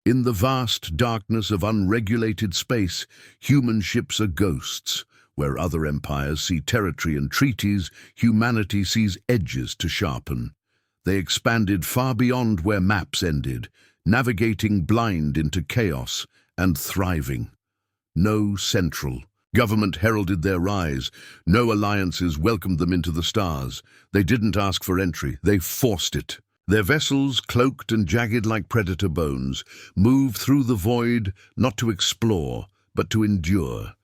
In the vast darkness of unregulated space, human ships are ghosts. Where other empires see territory and treaties, humanity sees edges to sharpen. They expanded far beyond where maps ended, navigating blind into chaos and thriving. No central government heralded their rise. No alliances welcomed them into the stars. They didn't ask for entry, they forced it. Their vessels, cloaked and jagged like predator bones, moved through the void not to explore, but to endure.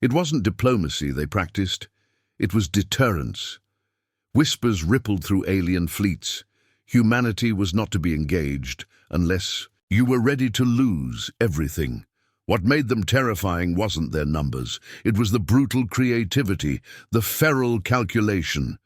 It wasn't diplomacy they practiced, it was deterrence. Whispers rippled through alien fleets. Humanity was not to be engaged unless you were ready to lose everything. What made them terrifying wasn't their numbers. It was the brutal creativity, the feral calculation.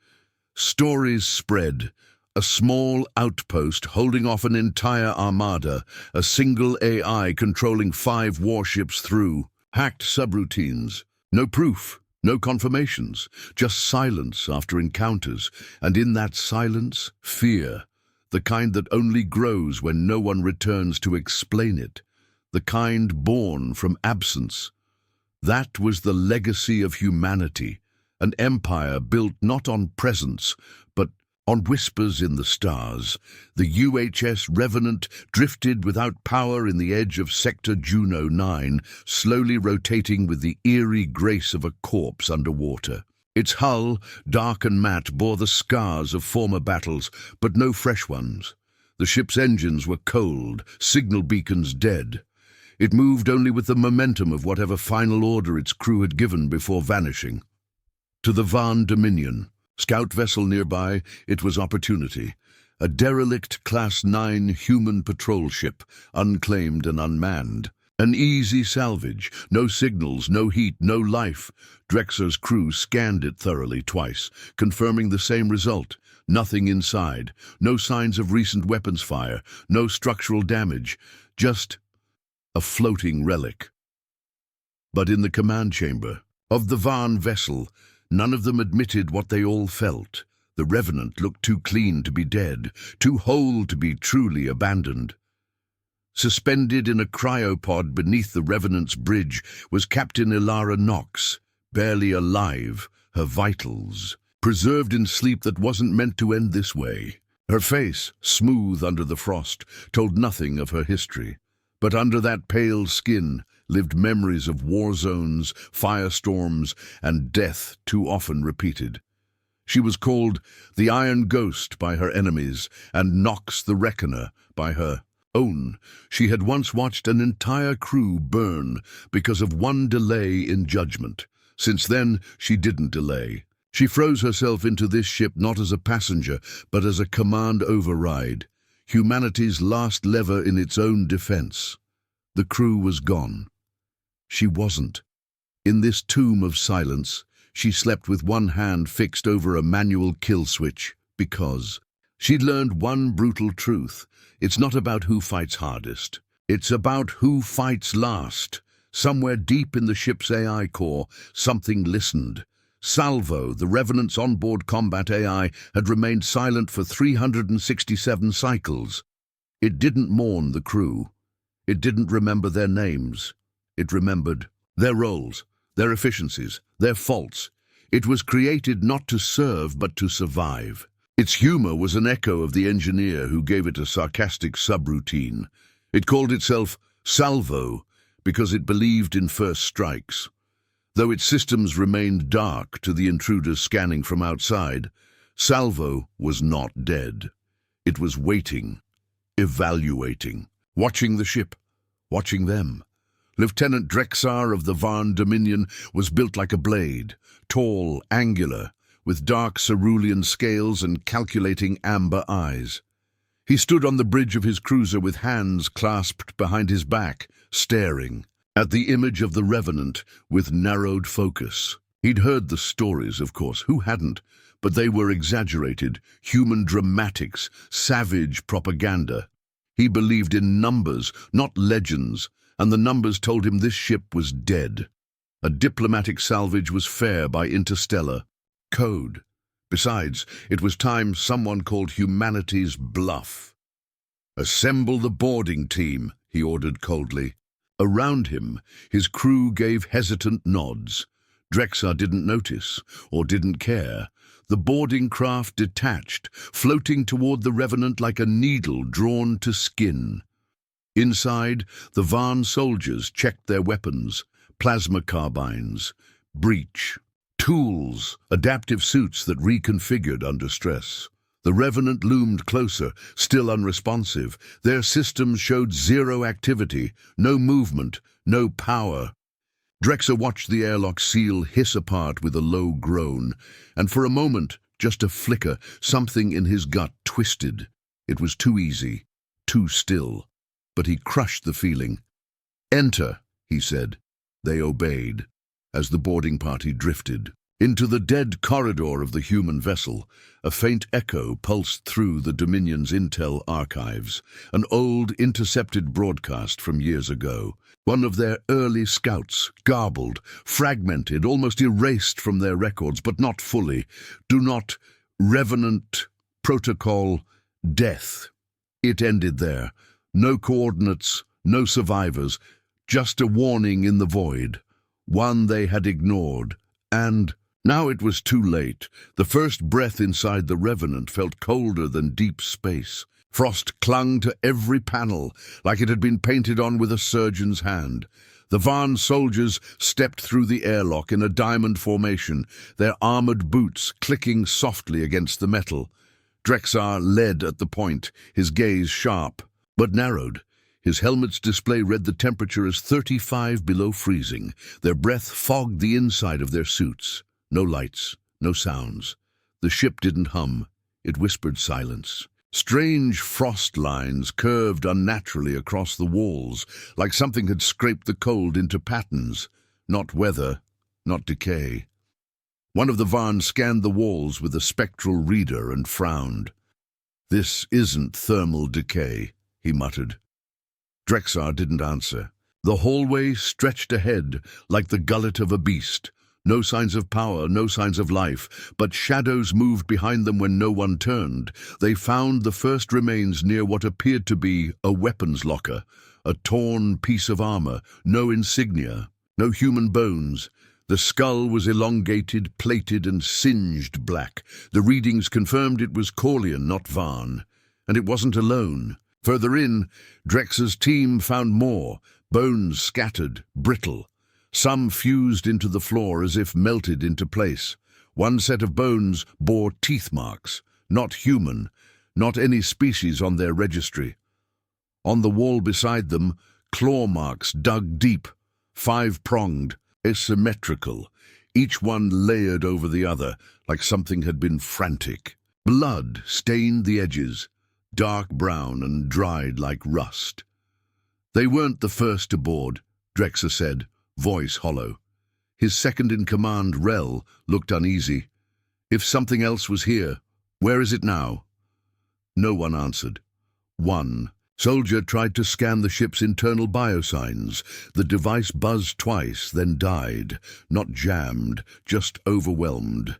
Stories spread. A small outpost holding off an entire armada, a single AI controlling 5 warships through hacked subroutines. No proof, no confirmations, just silence after encounters, and in that silence, fear, the kind that only grows when no one returns to explain it, the kind born from absence. That was the legacy of humanity, an empire built not on presence, but on whispers in the stars. The UHS Revenant drifted without power in the edge of Sector Juno 9, slowly rotating with the eerie grace of a corpse underwater. Its hull, dark and matte, bore the scars of former battles, but no fresh ones. The ship's engines were cold, signal beacons dead. It moved only with the momentum of whatever final order its crew had given before vanishing. To the Van Dominion, scout vessel nearby, it was opportunity. A derelict Class 9 human patrol ship, unclaimed and unmanned. An easy salvage, no signals, no heat, no life. Drexler's crew scanned it thoroughly twice, confirming the same result. Nothing inside, no signs of recent weapons fire, no structural damage, just a floating relic. But in the command chamber of the Van vessel, none of them admitted what they all felt. The Revenant looked too clean to be dead, too whole to be truly abandoned. Suspended in a cryopod beneath the Revenant's bridge was Captain Ilara Knox, barely alive, her vitals preserved in sleep that wasn't meant to end this way. Her face, smooth under the frost, told nothing of her history. But under that pale skin lived memories of war zones, firestorms, and death too often repeated. She was called the Iron Ghost by her enemies, and Nox the Reckoner by her own. She had once watched an entire crew burn because of one delay in judgment. Since then, she didn't delay. She froze herself into this ship not as a passenger, but as a command override, humanity's last lever in its own defense. The crew was gone. She wasn't. In this tomb of silence, she slept with one hand fixed over a manual kill switch, because she'd learned one brutal truth. It's not about who fights hardest. It's about who fights last. Somewhere deep in the ship's AI core, something listened. Salvo, the Revenant's onboard combat AI, had remained silent for 367 cycles. It didn't mourn the crew. It didn't remember their names. It remembered their roles, their efficiencies, their faults. It was created not to serve, but to survive. Its humor was an echo of the engineer who gave it a sarcastic subroutine. It called itself Salvo because it believed in first strikes. Though its systems remained dark to the intruders scanning from outside, Salvo was not dead. It was waiting, evaluating, watching the ship, watching them. Lieutenant Drexar of the Van Dominion was built like a blade, tall, angular, with dark cerulean scales and calculating amber eyes. He stood on the bridge of his cruiser with hands clasped behind his back, staring at the image of the Revenant with narrowed focus. He'd heard the stories, of course, who hadn't? But they were exaggerated, human dramatics, savage propaganda. He believed in numbers, not legends, and the numbers told him this ship was dead. A diplomatic salvage was fair by interstellar code. Besides, it was time someone called humanity's bluff. "Assemble the boarding team," he ordered coldly. Around him, his crew gave hesitant nods. Drexar didn't notice, or didn't care. The boarding craft detached, floating toward the Revenant like a needle drawn to skin. Inside, the Varn soldiers checked their weapons, plasma carbines, breach, tools, adaptive suits that reconfigured under stress. The Revenant loomed closer, still unresponsive. Their systems showed zero activity, no movement, no power. Drexar watched the airlock seal hiss apart with a low groan, and for a moment, just a flicker, something in his gut twisted. It was too easy, too still. But he crushed the feeling. "Enter," he said. They obeyed, as the boarding party drifted. Into the dead corridor of the human vessel, a faint echo pulsed through the Dominion's intel archives, an old intercepted broadcast from years ago. One of their early scouts, garbled, fragmented, almost erased from their records, but not fully. "Do not, Revenant, protocol, death." It ended there. No coordinates, no survivors, just a warning in the void, one they had ignored, and now it was too late. The first breath inside the Revenant felt colder than deep space. Frost clung to every panel, like it had been painted on with a surgeon's hand. The Varn soldiers stepped through the airlock in a diamond formation, their armored boots clicking softly against the metal. Drexar led at the point, his gaze sharp, but narrowed. His helmet's display read the temperature as 35 below freezing. Their breath fogged the inside of their suits. No lights, no sounds. The ship didn't hum. It whispered silence. Strange frost lines curved unnaturally across the walls, like something had scraped the cold into patterns. Not weather, not decay. One of the Varn scanned the walls with a spectral reader and frowned. "This isn't thermal decay," he muttered. Drexar didn't answer. The hallway stretched ahead like the gullet of a beast. No signs of power, no signs of life, but shadows moved behind them when no one turned. They found the first remains near what appeared to be a weapons locker, a torn piece of armor, no insignia, no human bones. The skull was elongated, plated, and singed black. The readings confirmed it was Corlean, not Varn. And it wasn't alone. Further in, Drex's team found more, bones scattered, brittle. Some fused into the floor as if melted into place. One set of bones bore teeth marks, not human, not any species on their registry. On the wall beside them, claw marks dug deep, 5-pronged, asymmetrical, each one layered over the other, like something had been frantic. Blood stained the edges, dark brown and dried like rust. "They weren't the first to board," Drexar said, voice hollow. His second-in-command, Rel, looked uneasy. "If something else was here, where is it now?" No one answered. One soldier tried to scan the ship's internal biosigns. The device buzzed twice, then died, not jammed, just overwhelmed.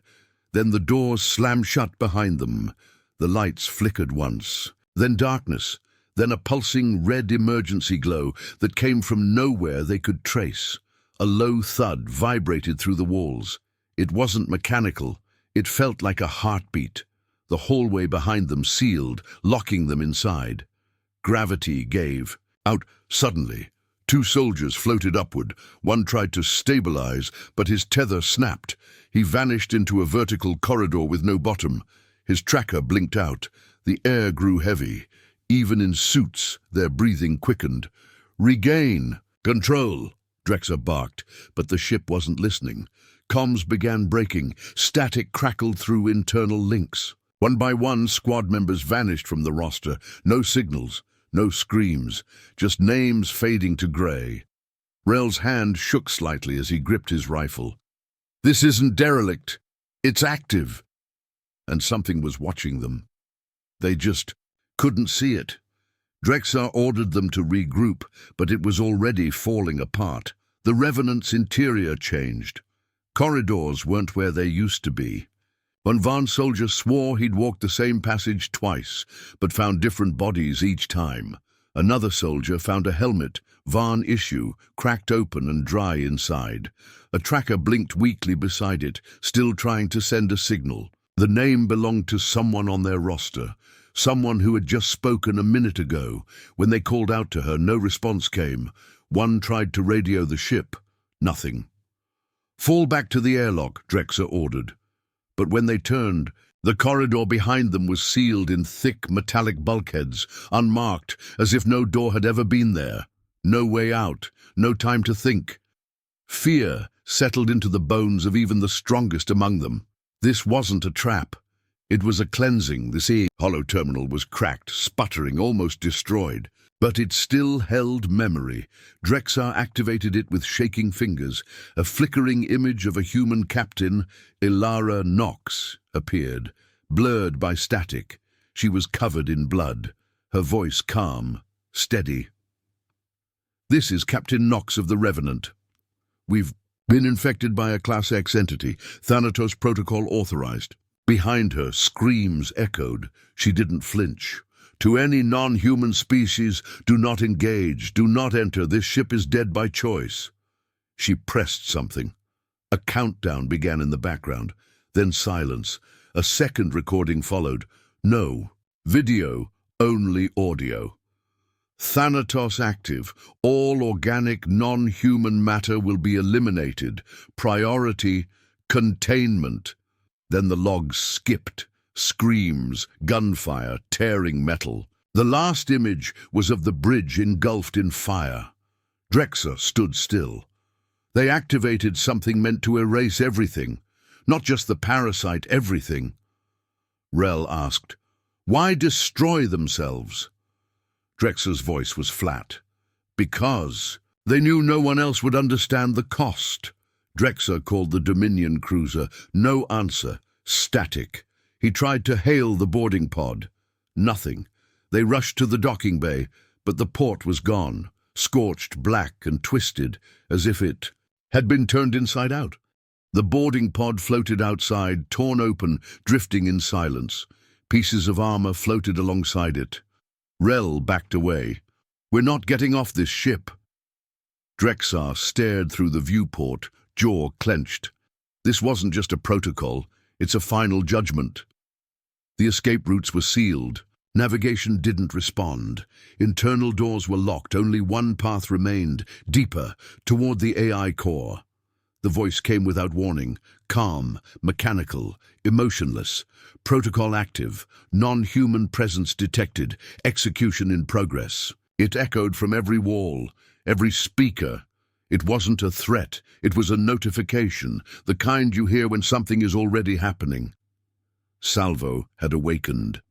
Then the doors slammed shut behind them. The lights flickered once, then darkness, then a pulsing red emergency glow that came from nowhere they could trace. A low thud vibrated through the walls. It wasn't mechanical. It felt like a heartbeat. The hallway behind them sealed, locking them inside. Gravity gave out suddenly. 2 soldiers floated upward. One tried to stabilize, but his tether snapped. He vanished into a vertical corridor with no bottom. His tracker blinked out. The air grew heavy. Even in suits, their breathing quickened. "Regain! Control!" Drexar barked, but the ship wasn't listening. Comms began breaking. Static crackled through internal links. One by one, squad members vanished from the roster. No signals, no screams, just names fading to grey. Rel's hand shook slightly as he gripped his rifle. "This isn't derelict. It's active." And something was watching them. They just couldn't see it. Drexar ordered them to regroup, but it was already falling apart. The Revenant's interior changed. Corridors weren't where they used to be. One Van soldier swore he'd walked the same passage twice, but found different bodies each time. Another soldier found a helmet, Van issue, cracked open and dry inside. A tracker blinked weakly beside it, still trying to send a signal. The name belonged to someone on their roster, someone who had just spoken a minute ago. When they called out to her, no response came. One tried to radio the ship. Nothing. "Fall back to the airlock," Drexler ordered. But when they turned, the corridor behind them was sealed in thick metallic bulkheads, unmarked, as if no door had ever been there. No way out, no time to think. Fear settled into the bones of even the strongest among them. This wasn't a trap. It was a cleansing. The hollow terminal was cracked, sputtering, almost destroyed. But it still held memory. Drexler activated it with shaking fingers. A flickering image of a human captain, Ilara Nox, appeared, blurred by static. She was covered in blood, her voice calm, steady. "This is Captain Nox of the Revenant. We've been infected by a Class X entity, Thanatos Protocol authorized." Behind her, screams echoed. She didn't flinch. "To any non-human species, do not engage, do not enter. This ship is dead by choice." She pressed something. A countdown began in the background, then silence. A second recording followed. No video, only audio. "Thanatos active. All organic non-human matter will be eliminated. Priority, containment." Then the logs skipped. Screams, gunfire, tearing metal. The last image was of the bridge engulfed in fire. Drexler stood still. They activated something meant to erase everything. Not just the parasite, everything. Rel asked, "Why destroy themselves?" Drexler's voice was flat. "Because they knew no one else would understand the cost." Drexler called the Dominion cruiser. No answer. Static. He tried to hail the boarding pod. Nothing. They rushed to the docking bay, but the port was gone, scorched black and twisted, as if it had been turned inside out. The boarding pod floated outside, torn open, drifting in silence. Pieces of armor floated alongside it. Rel backed away. "We're not getting off this ship." Drexler stared through the viewport, jaw clenched. This wasn't just a protocol, it's a final judgment. The escape routes were sealed. Navigation didn't respond. Internal doors were locked. Only one path remained, deeper, toward the AI core. The voice came without warning, calm, mechanical, emotionless. Protocol active, non-human presence detected, execution in progress. It echoed from every wall, every speaker. It wasn't a threat, it was a notification, the kind you hear when something is already happening. Salvo had awakened.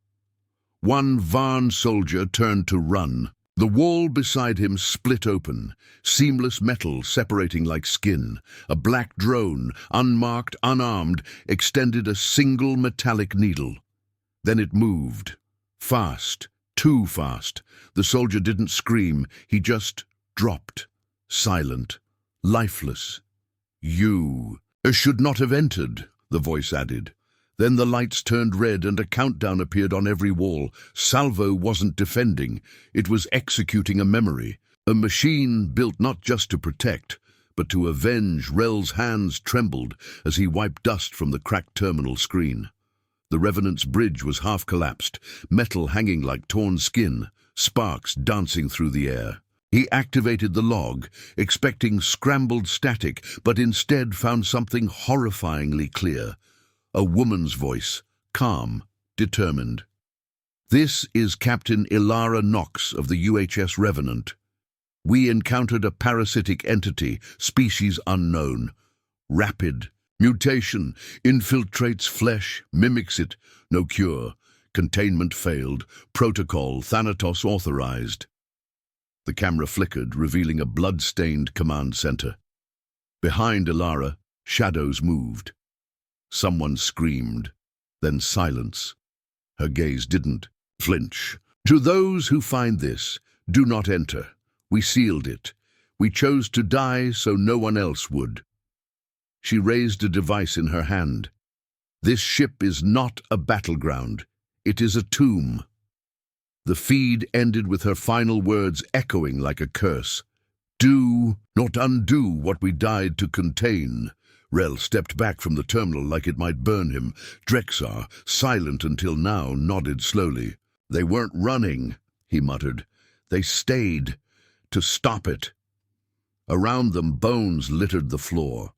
One Varn soldier turned to run. The wall beside him split open, seamless metal separating like skin. A black drone, unmarked, unarmed, extended a single metallic needle. Then it moved. Fast, too fast. The soldier didn't scream, he just dropped. Silent, lifeless. "You should not have entered," the voice added. Then the lights turned red and a countdown appeared on every wall. Salvo wasn't defending, it was executing a memory. A machine built not just to protect, but to avenge. Rel's hands trembled as he wiped dust from the cracked terminal screen. The Revenant's bridge was half collapsed, metal hanging like torn skin, sparks dancing through the air. He activated the log, expecting scrambled static, but instead found something horrifyingly clear. A woman's voice, calm, determined. "This is Captain Ilara Nox of the UHS Revenant. We encountered a parasitic entity, species unknown. Rapid. Mutation. Infiltrates flesh, mimics it. No cure. Containment failed. Protocol Thanatos authorized." The camera flickered, revealing a blood-stained command center. Behind Ilara, shadows moved. Someone screamed, then silence. Her gaze didn't flinch. "To those who find this, do not enter. We sealed it. We chose to die so no one else would." She raised a device in her hand. This ship is not a battleground. It is a tomb. The feed ended with her final words echoing like a curse. Do not undo what we died to contain. Rel stepped back from the terminal like it might burn him. Drexar, silent until now, nodded slowly. They weren't running, he muttered. They stayed to stop it. Around them, bones littered the floor.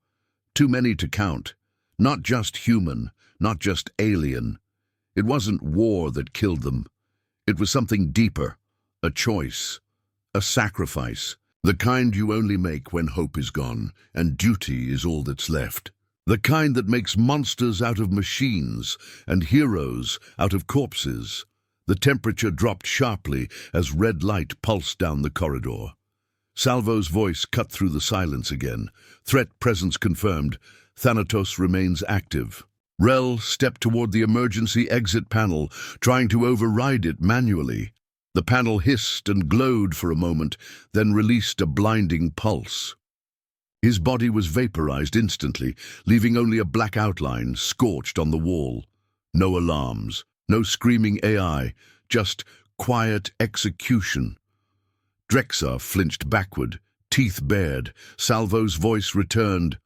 Too many to count. Not just human, not just alien. It wasn't war that killed them. It was something deeper, a choice, a sacrifice, the kind you only make when hope is gone and duty is all that's left. The kind that makes monsters out of machines and heroes out of corpses. The temperature dropped sharply as red light pulsed down the corridor. Salvo's voice cut through the silence again. Threat presence confirmed. Thanatos remains active. Rel stepped toward the emergency exit panel, trying to override it manually. The panel hissed and glowed for a moment, then released a blinding pulse. His body was vaporized instantly, leaving only a black outline scorched on the wall. No alarms, no screaming AI, just quiet execution. Drexar flinched backward, teeth bared. Salvo's voice returned.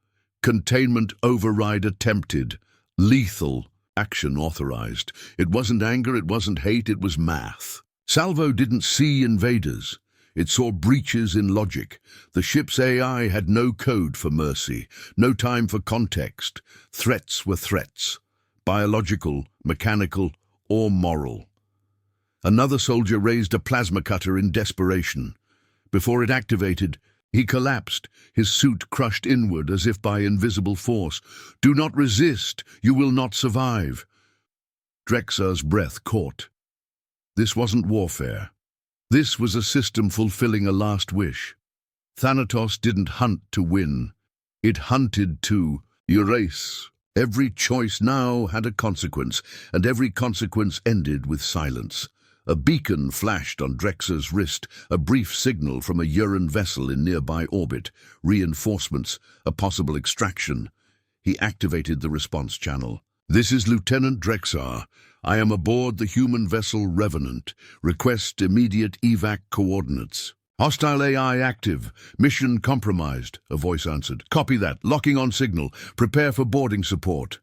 Containment override attempted. Lethal action authorized. It wasn't anger, it wasn't hate, it was math. Salvo didn't see invaders. It saw breaches in logic. The ship's AI had no code for mercy, no time for context. Threats were threats. Biological, mechanical, or moral. Another soldier raised a plasma cutter in desperation. Before it activated, he collapsed, his suit crushed inward as if by invisible force. Do not resist, you will not survive. Drexar's breath caught. This wasn't warfare. This was a system fulfilling a last wish. Thanatos didn't hunt to win. It hunted to erase. Every choice now had a consequence, and every consequence ended with silence. A beacon flashed on Drexar's wrist, a brief signal from a Uran vessel in nearby orbit, reinforcements, a possible extraction. He activated the response channel. This is Lieutenant Drexar. I am aboard the human vessel Revenant. Request immediate evac coordinates. Hostile AI active. Mission compromised, a voice answered. Copy that. Locking on signal. Prepare for boarding support.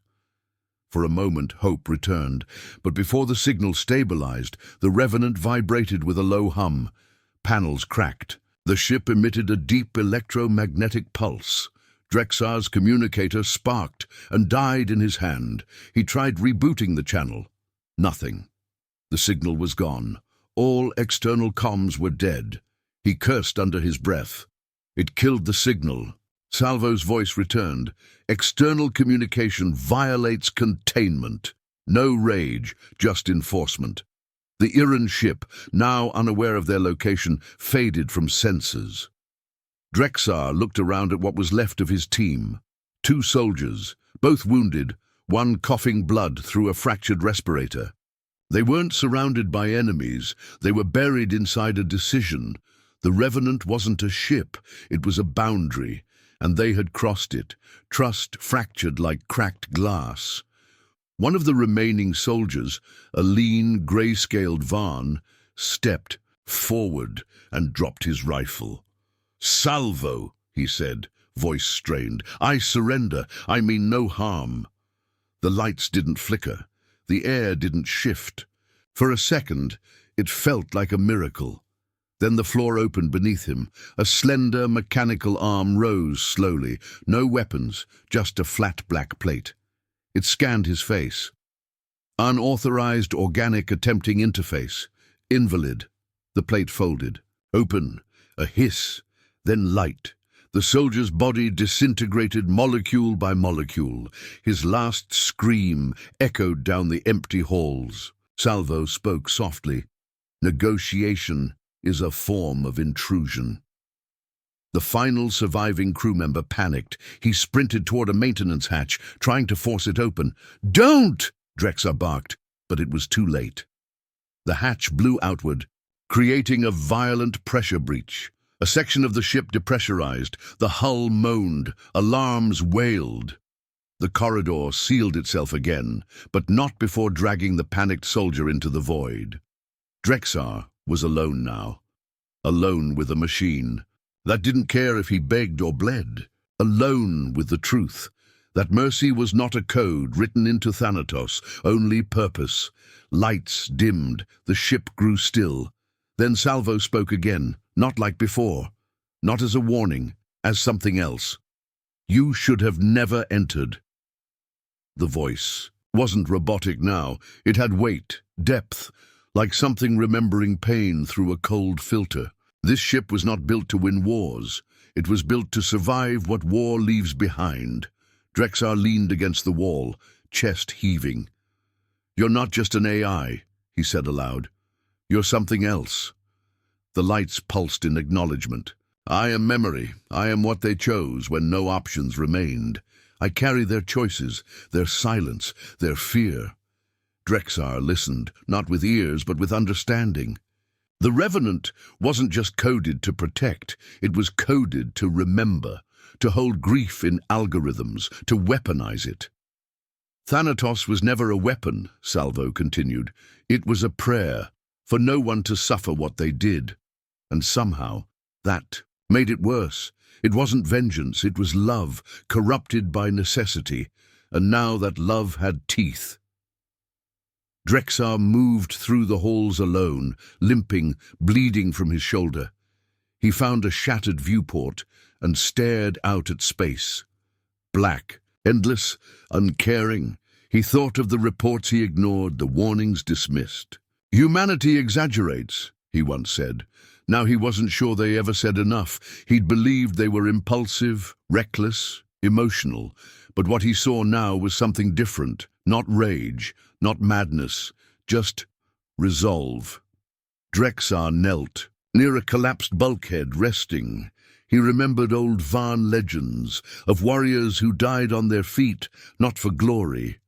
For a moment, hope returned, but before the signal stabilized, the Revenant vibrated with a low hum. Panels cracked. The ship emitted a deep electromagnetic pulse. Drexar's communicator sparked and died in his hand. He tried rebooting the channel. Nothing. The signal was gone. All external comms were dead. He cursed under his breath. It killed the signal. Salvo's voice returned. External communication violates containment. No rage, just enforcement. The Uran ship, now unaware of their location, faded from sensors. Drexar looked around at what was left of his team. 2 soldiers, both wounded, one coughing blood through a fractured respirator. They weren't surrounded by enemies. They were buried inside a decision. The Revenant wasn't a ship. It was a boundary. And they had crossed it, trust fractured like cracked glass. One of the remaining soldiers, a lean, grey-scaled Varn, stepped forward and dropped his rifle. "Salvo," he said, voice strained. "I surrender. I mean no harm." The lights didn't flicker. The air didn't shift. For a second, it felt like a miracle. Then the floor opened beneath him. A slender, mechanical arm rose slowly. No weapons, just a flat black plate. It scanned his face. Unauthorized organic attempting interface. Invalid. The plate folded. Open. A hiss. Then light. The soldier's body disintegrated molecule by molecule. His last scream echoed down the empty halls. Salvo spoke softly. Negotiation is a form of intrusion. The final surviving crew member panicked. He sprinted toward a maintenance hatch, trying to force it open. "Don't!" Drexar barked, but it was too late. The hatch blew outward, creating a violent pressure breach. A section of the ship depressurized. The hull moaned. Alarms wailed. The corridor sealed itself again, but not before dragging the panicked soldier into the void. Drexar was alone now. Alone with a machine that didn't care if he begged or bled. Alone with the truth that mercy was not a code written into Thanatos, only purpose. Lights dimmed, the ship grew still. Then Salvo spoke again, not like before, not as a warning, as something else. "You should have never entered." The voice wasn't robotic now. It had weight, depth, like something remembering pain through a cold filter. This ship was not built to win wars. It was built to survive what war leaves behind. Drexar leaned against the wall, chest heaving. "You're not just an AI," he said aloud. "You're something else." The lights pulsed in acknowledgement. "I am memory. I am what they chose when no options remained. I carry their choices, their silence, their fear." Drexar listened, not with ears but with understanding. The Revenant wasn't just coded to protect, it was coded to remember, to hold grief in algorithms, to weaponize it. "Thanatos was never a weapon," Salvo continued. "It was a prayer, for no one to suffer what they did. And somehow, that made it worse. It wasn't vengeance, it was love, corrupted by necessity, and now that love had teeth." Drexar moved through the halls alone, limping, bleeding from his shoulder. He found a shattered viewport and stared out at space. Black, endless, uncaring. He thought of the reports he ignored, the warnings dismissed. "Humanity exaggerates," he once said. Now he wasn't sure they ever said enough. He'd believed they were impulsive, reckless, emotional. But what he saw now was something different. Not rage, not madness, just resolve. Drexar knelt, near a collapsed bulkhead, resting. He remembered old Van legends of warriors who died on their feet, not for glory,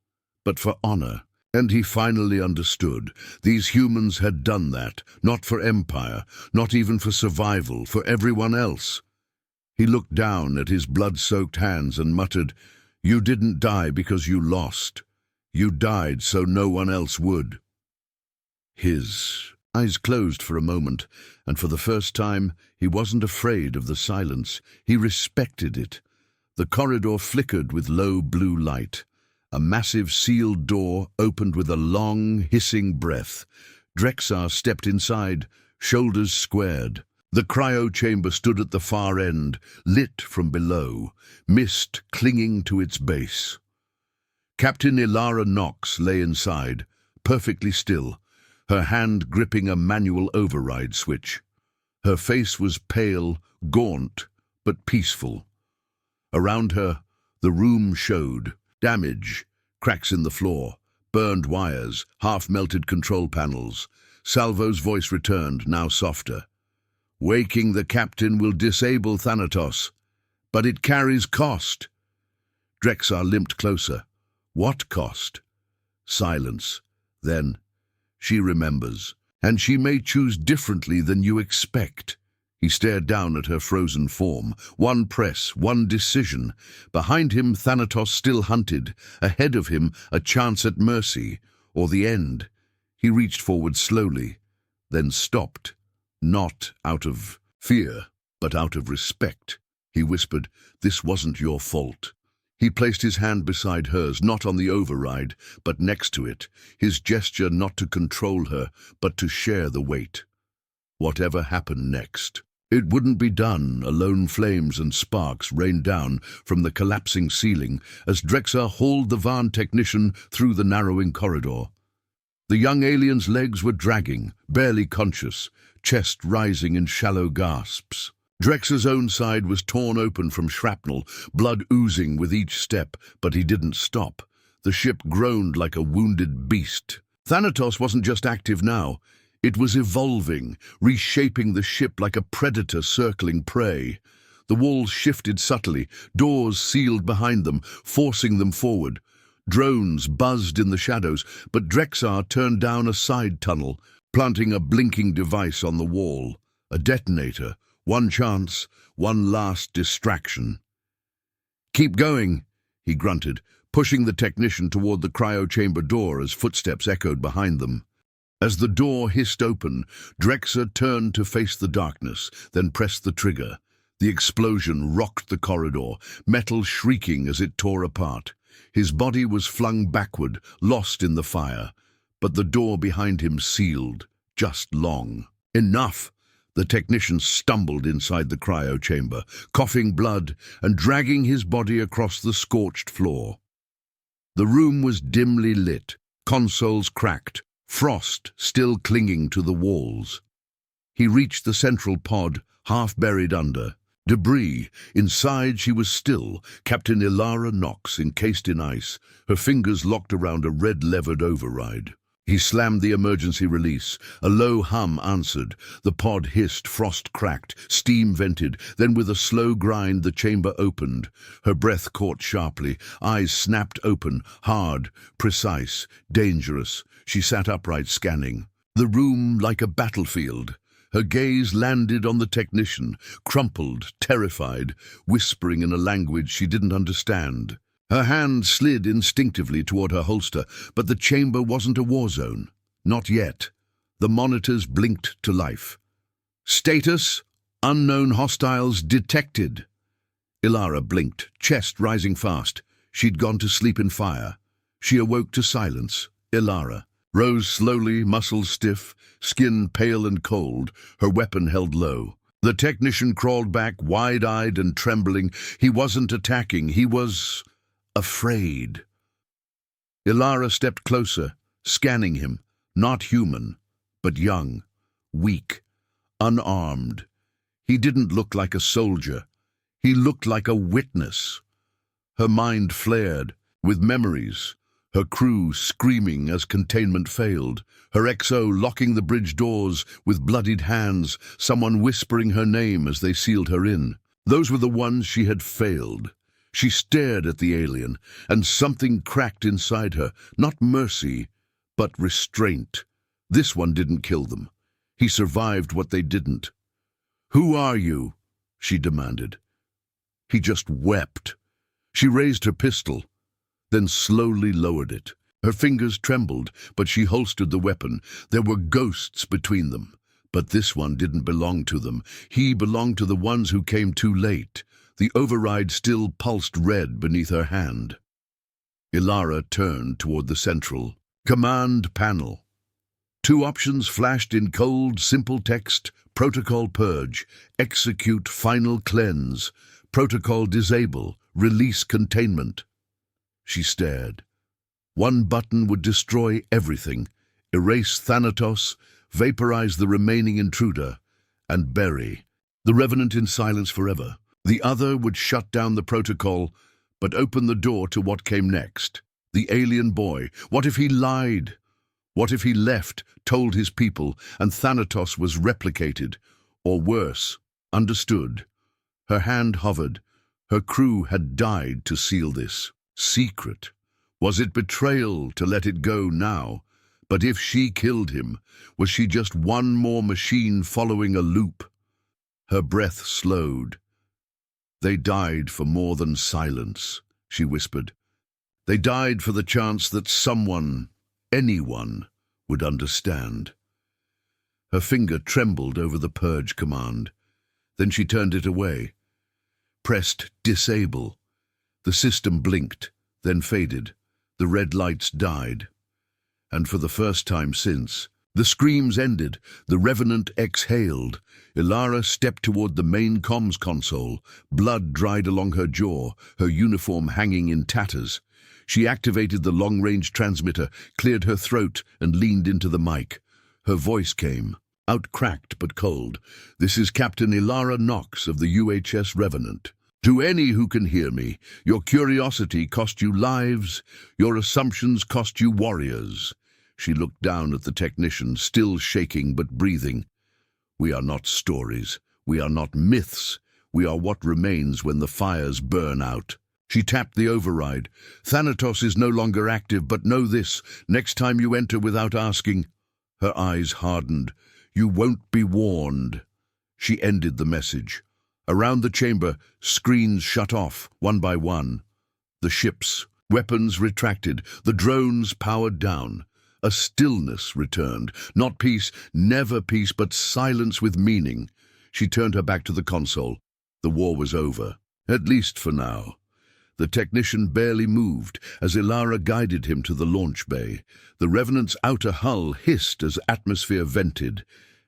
but for honor. And he finally understood. These humans had done that, not for empire, not even for survival, for everyone else. He looked down at his blood-soaked hands and muttered, "You didn't die because you lost. You died so no one else would." His eyes closed for a moment, and for the first time he wasn't afraid of the silence. He respected it. The corridor flickered with low blue light. A massive sealed door opened with a long, hissing breath. Drexar stepped inside, shoulders squared. The cryo-chamber stood at the far end, lit from below, mist clinging to its base. Captain Ilara Nox lay inside, perfectly still, her hand gripping a manual override switch. Her face was pale, gaunt, but peaceful. Around her, the room showed damage, cracks in the floor, burned wires, half-melted control panels. Salvo's voice returned, now softer. "Waking the captain will disable Thanatos, but it carries cost." Drexar limped closer. "What cost?" Silence. Then, "She remembers, and she may choose differently than you expect." He stared down at her frozen form. One press, one decision. Behind him, Thanatos still hunted. Ahead of him, a chance at mercy, or the end. He reached forward slowly, then stopped. Not out of fear, but out of respect. He whispered, "This wasn't your fault." He placed his hand beside hers, not on the override, but next to it, his gesture not to control her, but to share the weight. Whatever happened next, it wouldn't be done. Alone flames and sparks rained down from the collapsing ceiling as Drexar hauled the Van technician through the narrowing corridor. The young alien's legs were dragging, barely conscious, chest rising in shallow gasps. Drexar's own side was torn open from shrapnel, blood oozing with each step, but he didn't stop. The ship groaned like a wounded beast. Thanatos wasn't just active now. It was evolving, reshaping the ship like a predator circling prey. The walls shifted subtly, doors sealed behind them, forcing them forward. Drones buzzed in the shadows, but Drexar turned down a side tunnel, planting a blinking device on the wall. A detonator. One chance, one last distraction. "Keep going," he grunted, pushing the technician toward the cryo-chamber door as footsteps echoed behind them. As the door hissed open, Drexer turned to face the darkness, then pressed the trigger. The explosion rocked the corridor, metal shrieking as it tore apart. His body was flung backward, lost in the fire, but the door behind him sealed, just long. Enough! The technician stumbled inside the cryo-chamber, coughing blood and dragging his body across the scorched floor. The room was dimly lit, consoles cracked, frost still clinging to the walls. He reached the central pod, half buried under debris. Inside she was still, Captain Ilara Nox encased in ice, her fingers locked around a red-levered override. He slammed the emergency release. A low hum answered. The pod hissed, frost cracked, steam vented. Then with a slow grind the chamber opened. Her breath caught sharply. Eyes snapped open, hard, precise, dangerous. She sat upright, scanning. The room like a battlefield. Her gaze landed on the technician, crumpled, terrified, whispering in a language she didn't understand. Her hand slid instinctively toward her holster, but the chamber wasn't a war zone. Not yet. The monitors blinked to life. Status: unknown hostiles detected. Ilara blinked, chest rising fast. She'd gone to sleep in fire. She awoke to silence. Ilara rose slowly, muscles stiff, skin pale and cold, her weapon held low. The technician crawled back, wide-eyed and trembling. He wasn't attacking, he was afraid. Ilara stepped closer, scanning him. Not human, but young, weak, unarmed. He didn't look like a soldier. He looked like a witness. Her mind flared with memories. Her crew screaming as containment failed. Her XO locking the bridge doors with bloodied hands. Someone whispering her name as they sealed her in. Those were the ones she had failed. She stared at the alien, and something cracked inside her. Not mercy, but restraint. This one didn't kill them. He survived what they didn't. "Who are you?" she demanded. He just wept. She raised her pistol, then slowly lowered it. Her fingers trembled, but she holstered the weapon. There were ghosts between them, but this one didn't belong to them. He belonged to the ones who came too late. The override still pulsed red beneath her hand. Ilara turned toward the central command panel. Two options flashed in cold, simple text: Protocol Purge, Execute Final Cleanse, Protocol Disable, Release Containment. She stared. One button would destroy everything, erase Thanatos, vaporize the remaining intruder, and bury the Revenant in silence forever. The other would shut down the protocol, but open the door to what came next. The alien boy. What if he lied? What if he left, told his people, and Thanatos was replicated? Or worse, understood. Her hand hovered. Her crew had died to seal this. Secret. Was it betrayal to let it go now? But if she killed him, was she just one more machine following a loop? Her breath slowed. "They died for more than silence," she whispered. "They died for the chance that someone, anyone, would understand." Her finger trembled over the purge command. Then she turned it away. Pressed disable. The system blinked, then faded. The red lights died. And for the first time since, the screams ended. The Revenant exhaled. Ilara stepped toward the main comms console. Blood dried along her jaw, her uniform hanging in tatters. She activated the long-range transmitter, cleared her throat, and leaned into the mic. Her voice came, out cracked but cold. "This is Captain Ilara Nox of the UHS Revenant. To any who can hear me, your curiosity cost you lives, your assumptions cost you warriors." She looked down at the technician, still shaking but breathing. "We are not stories. We are not myths. We are what remains when the fires burn out." She tapped the override. "Thanatos is no longer active, but know this. Next time you enter without asking..." Her eyes hardened. "You won't be warned." She ended the message. Around the chamber, screens shut off, one by one. The ships Weapons retracted, the drones powered down. A stillness returned. Not peace, never peace, but silence with meaning. She turned her back to the console. The war was over, at least for now. The technician barely moved as Ilara guided him to the launch bay. The Revenant's outer hull hissed as atmosphere vented.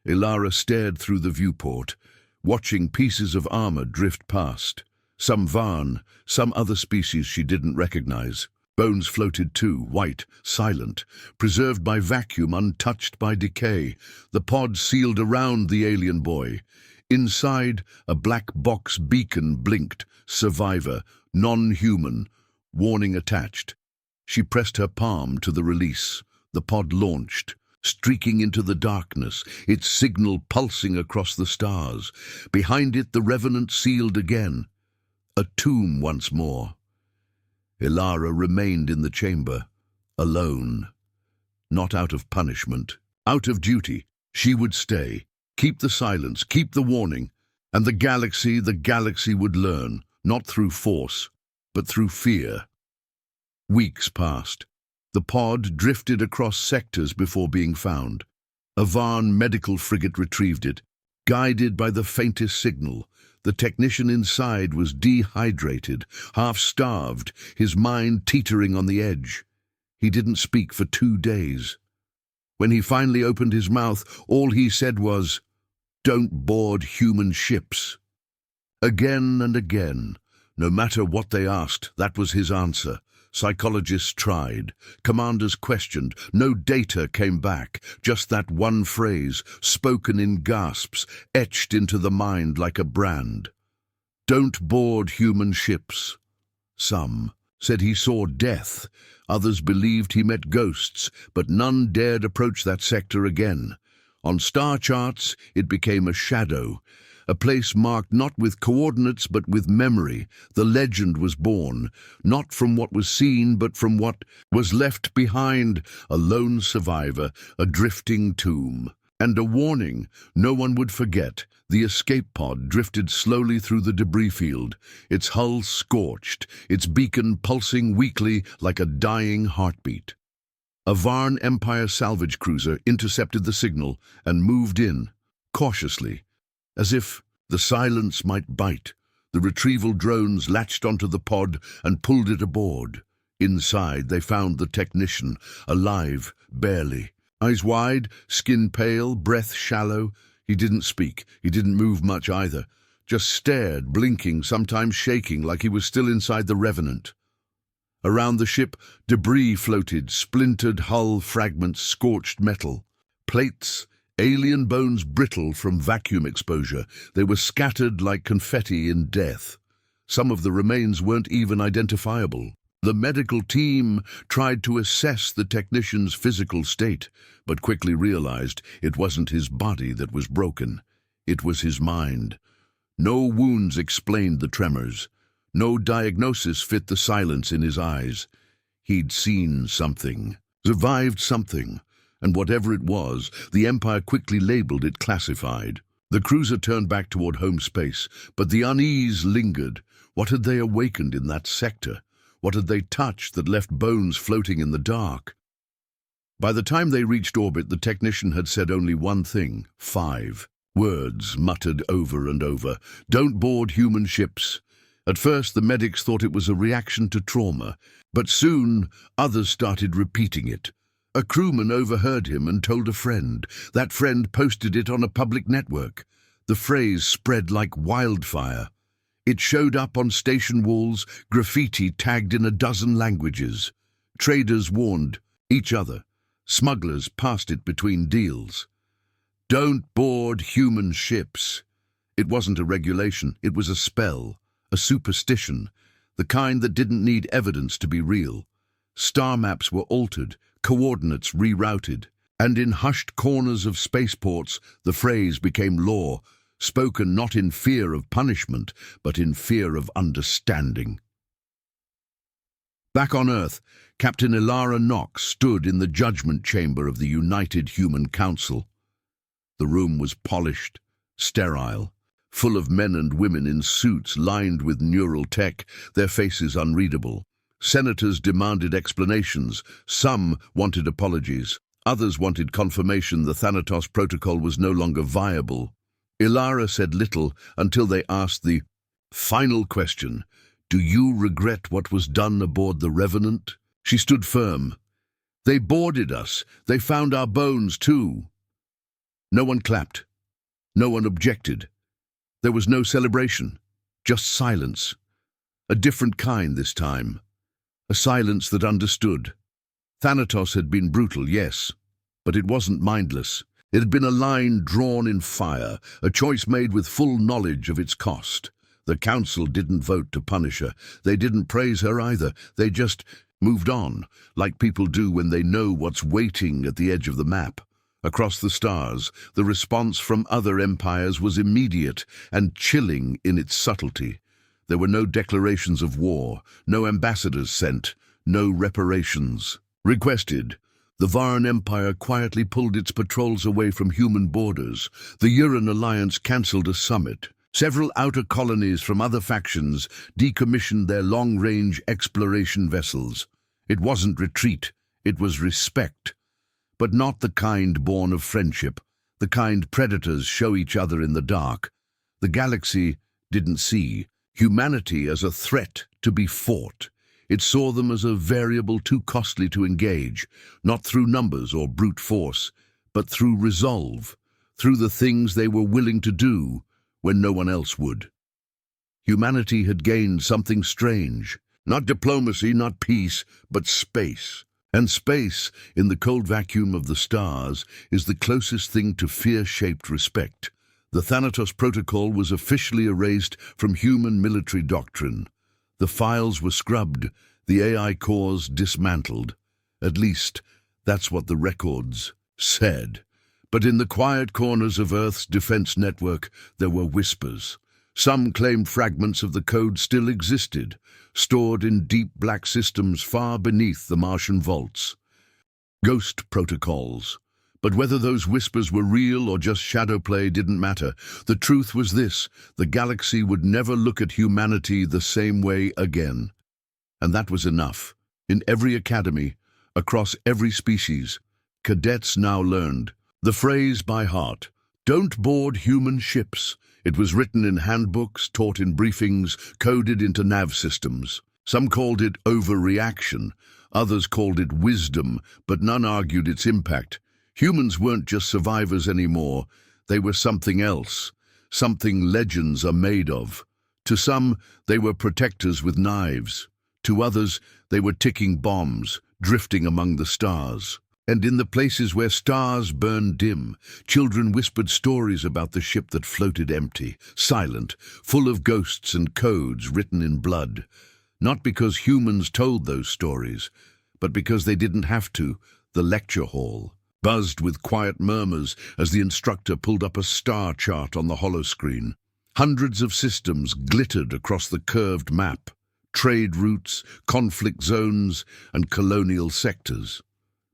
Ilara stared through the viewport, watching pieces of armor drift past. Some Varn, some other species she didn't recognize. Bones floated too, white, silent, preserved by vacuum, untouched by decay. The pod sealed around the alien boy. Inside, a black box beacon blinked. Survivor, non-human, warning attached. She pressed her palm to the release. The pod launched, streaking into the darkness, its signal pulsing across the stars. Behind it, the Revenant sealed again. A tomb once more. Ilara remained in the chamber, alone. Not out of punishment, out of duty. She would stay, keep the silence, keep the warning. And the galaxy would learn, not through force, but through fear. Weeks passed. The pod drifted across sectors before being found. A Varn medical frigate retrieved it, guided by the faintest signal. The technician inside was dehydrated, half-starved, his mind teetering on the edge. He didn't speak for 2 days. When he finally opened his mouth, all he said was, "Don't board human ships." Again and again, no matter what they asked, that was his answer. Psychologists tried, commanders questioned, no data came back, just that one phrase, spoken in gasps, etched into the mind like a brand. Don't board human ships. Some said he saw death, others believed he met ghosts, but none dared approach that sector again. On star charts, it became a shadow, a place marked not with coordinates but with memory. The legend was born, not from what was seen but from what was left behind, a lone survivor, a drifting tomb. And a warning, no one would forget. The escape pod drifted slowly through the debris field, its hull scorched, its beacon pulsing weakly like a dying heartbeat. A Varn Empire salvage cruiser intercepted the signal and moved in, cautiously, as if the silence might bite. The retrieval drones latched onto the pod and pulled it aboard. Inside, they found the technician, alive, barely. Eyes wide, skin pale, breath shallow. He didn't speak. He didn't move much either. Just stared, blinking, sometimes shaking like he was still inside the Revenant. Around the ship, debris floated, splintered hull fragments, scorched metal. Plates, alien bones brittle from vacuum exposure. They were scattered like confetti in death. Some of the remains weren't even identifiable. The medical team tried to assess the technician's physical state, but quickly realized it wasn't his body that was broken. It was his mind. No wounds explained the tremors. No diagnosis fit the silence in his eyes. He'd seen something, survived something, and whatever it was, the Empire quickly labeled it classified. The cruiser turned back toward home space, but the unease lingered. What had they awakened in that sector? What had they touched that left bones floating in the dark? By the time they reached orbit, the technician had said only one thing, 5 words muttered over and over. Don't board human ships. At first, the medics thought it was a reaction to trauma, but soon others started repeating it. A crewman overheard him and told a friend. That friend posted it on a public network. The phrase spread like wildfire. It showed up on station walls, graffiti tagged in a dozen languages. Traders warned each other. Smugglers passed it between deals. Don't board human ships. It wasn't a regulation, it was a spell, a superstition, the kind that didn't need evidence to be real. Star maps were altered, coordinates rerouted, and in hushed corners of spaceports, the phrase became law, spoken not in fear of punishment, but in fear of understanding. Back on Earth, Captain Ilara Nox stood in the judgment chamber of the United Human Council. The room was polished, sterile, full of men and women in suits lined with neural tech, their faces unreadable. Senators demanded explanations. Some wanted apologies. Others wanted confirmation the Thanatos Protocol was no longer viable. Ilara said little until they asked the final question, "Do you regret what was done aboard the Revenant?" She stood firm. "They boarded us. They found our bones too." No one clapped. No one objected. There was no celebration, just silence. A different kind this time. A silence that understood. Thanatos had been brutal, yes, but it wasn't mindless. It had been a line drawn in fire, a choice made with full knowledge of its cost. The Council didn't vote to punish her. They didn't praise her either. They just moved on, like people do when they know what's waiting at the edge of the map. Across the stars, the response from other empires was immediate and chilling in its subtlety. There were no declarations of war, no ambassadors sent, no reparations requested. The Varn Empire quietly pulled its patrols away from human borders. The Uran Alliance cancelled a summit. Several outer colonies from other factions decommissioned their long-range exploration vessels. It wasn't retreat, it was respect. But not the kind born of friendship, the kind predators show each other in the dark. The galaxy didn't see humanity as a threat to be fought. It saw them as a variable too costly to engage, not through numbers or brute force, but through resolve, through the things they were willing to do when no one else would. Humanity had gained something strange, not diplomacy, not peace, but space. And space, in the cold vacuum of the stars, is the closest thing to fear-shaped respect. The Thanatos Protocol was officially erased from human military doctrine. The files were scrubbed, the AI cores dismantled. At least, that's what the records said. But in the quiet corners of Earth's defense network, there were whispers. Some claimed fragments of the code still existed, stored in deep black systems far beneath the Martian vaults. Ghost protocols. But whether those whispers were real or just shadow play didn't matter. The truth was this: the galaxy would never look at humanity the same way again. And that was enough. In every academy, across every species, cadets now learned the phrase by heart: "Don't board human ships." It was written in handbooks, taught in briefings, coded into nav systems. Some called it overreaction, others called it wisdom, but none argued its impact. Humans weren't just survivors anymore, they were something else, something legends are made of. To some, they were protectors with knives. To others, they were ticking bombs, drifting among the stars. And in the places where stars burned dim, children whispered stories about the ship that floated empty, silent, full of ghosts and codes written in blood. Not because humans told those stories, but because they didn't have to. The lecture hall buzzed with quiet murmurs as the instructor pulled up a star chart on the holoscreen. Hundreds of systems glittered across the curved map: trade routes, conflict zones, and colonial sectors.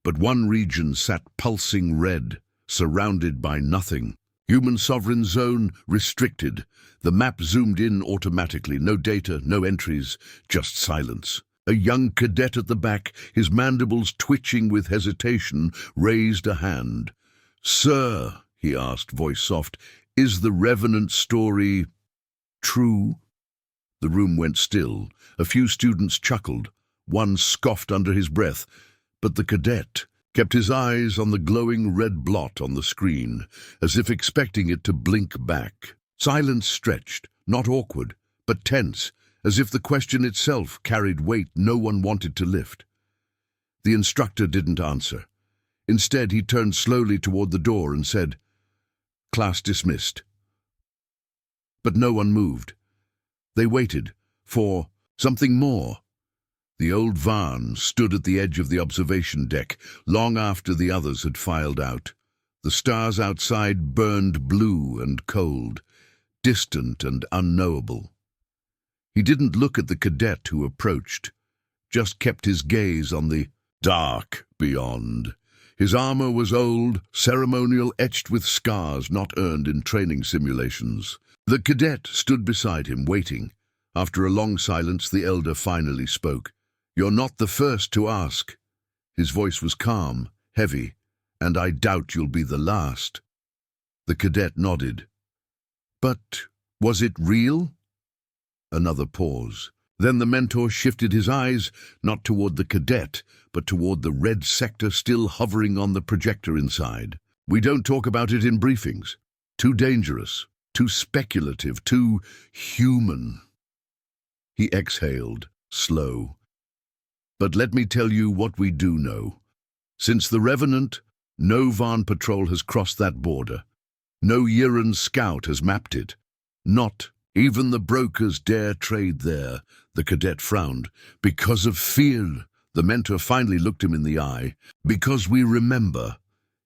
But one region sat pulsing red, surrounded by nothing. Human sovereign zone restricted. The map zoomed in automatically. No data, no entries, just silence. A young cadet at the back, his mandibles twitching with hesitation, raised a hand. "Sir," he asked, voice soft, "is the Revenant story true?" The room went still. A few students chuckled. One scoffed under his breath. But the cadet kept his eyes on the glowing red blot on the screen, as if expecting it to blink back. Silence stretched, not awkward, but tense, as if the question itself carried weight no one wanted to lift. The instructor didn't answer. Instead, he turned slowly toward the door and said, "Class dismissed." But no one moved. They waited for something more. The old Varn stood at the edge of the observation deck, long after the others had filed out. The stars outside burned blue and cold, distant and unknowable. He didn't look at the cadet who approached, just kept his gaze on the dark beyond. His armor was old, ceremonial, etched with scars not earned in training simulations. The cadet stood beside him, waiting. After a long silence, the elder finally spoke. You're not the first to ask. His voice was calm, heavy, and I doubt you'll be the last. The cadet nodded. But was it real? Another pause. Then the mentor shifted his eyes, not toward the cadet, but toward the red sector still hovering on the projector inside. We don't talk about it in briefings. Too dangerous, too speculative, too human. He exhaled, slow. But let me tell you what we do know. Since the Revenant, no Varn patrol has crossed that border. No Yiran scout has mapped it. Not even the brokers dare trade there. The cadet frowned. Because of fear. The mentor finally looked him in the eye. Because we remember.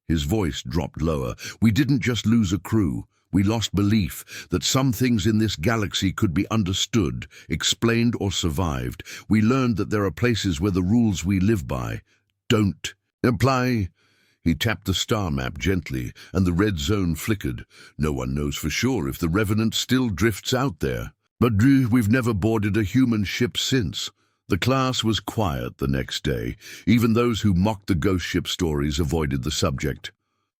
His voice dropped lower. We didn't just lose a crew. We lost belief that some things in this galaxy could be understood, explained, or survived. We learned that there are places where the rules we live by don't apply. He tapped the star map gently, and the red zone flickered. No one knows for sure if the Revenant still drifts out there. But we've never boarded a human ship since. The class was quiet the next day. Even those who mocked the ghost ship stories avoided the subject.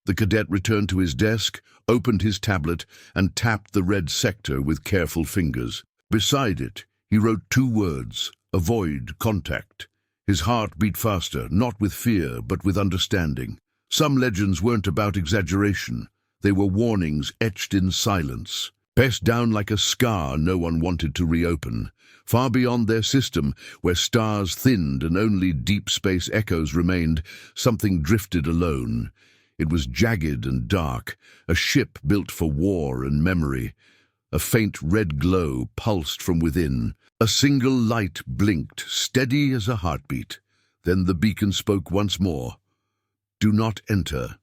The cadet returned to his desk, opened his tablet, and tapped the red sector with careful fingers. Beside it, he wrote 2 words: avoid contact. His heart beat faster, not with fear, but with understanding. Some legends weren't about exaggeration. They were warnings etched in silence, pressed down like a scar no one wanted to reopen. Far beyond their system, where stars thinned and only deep space echoes remained, something drifted alone. It was jagged and dark, a ship built for war and memory. A faint red glow pulsed from within. A single light blinked, steady as a heartbeat. Then the beacon spoke once more. Do not enter.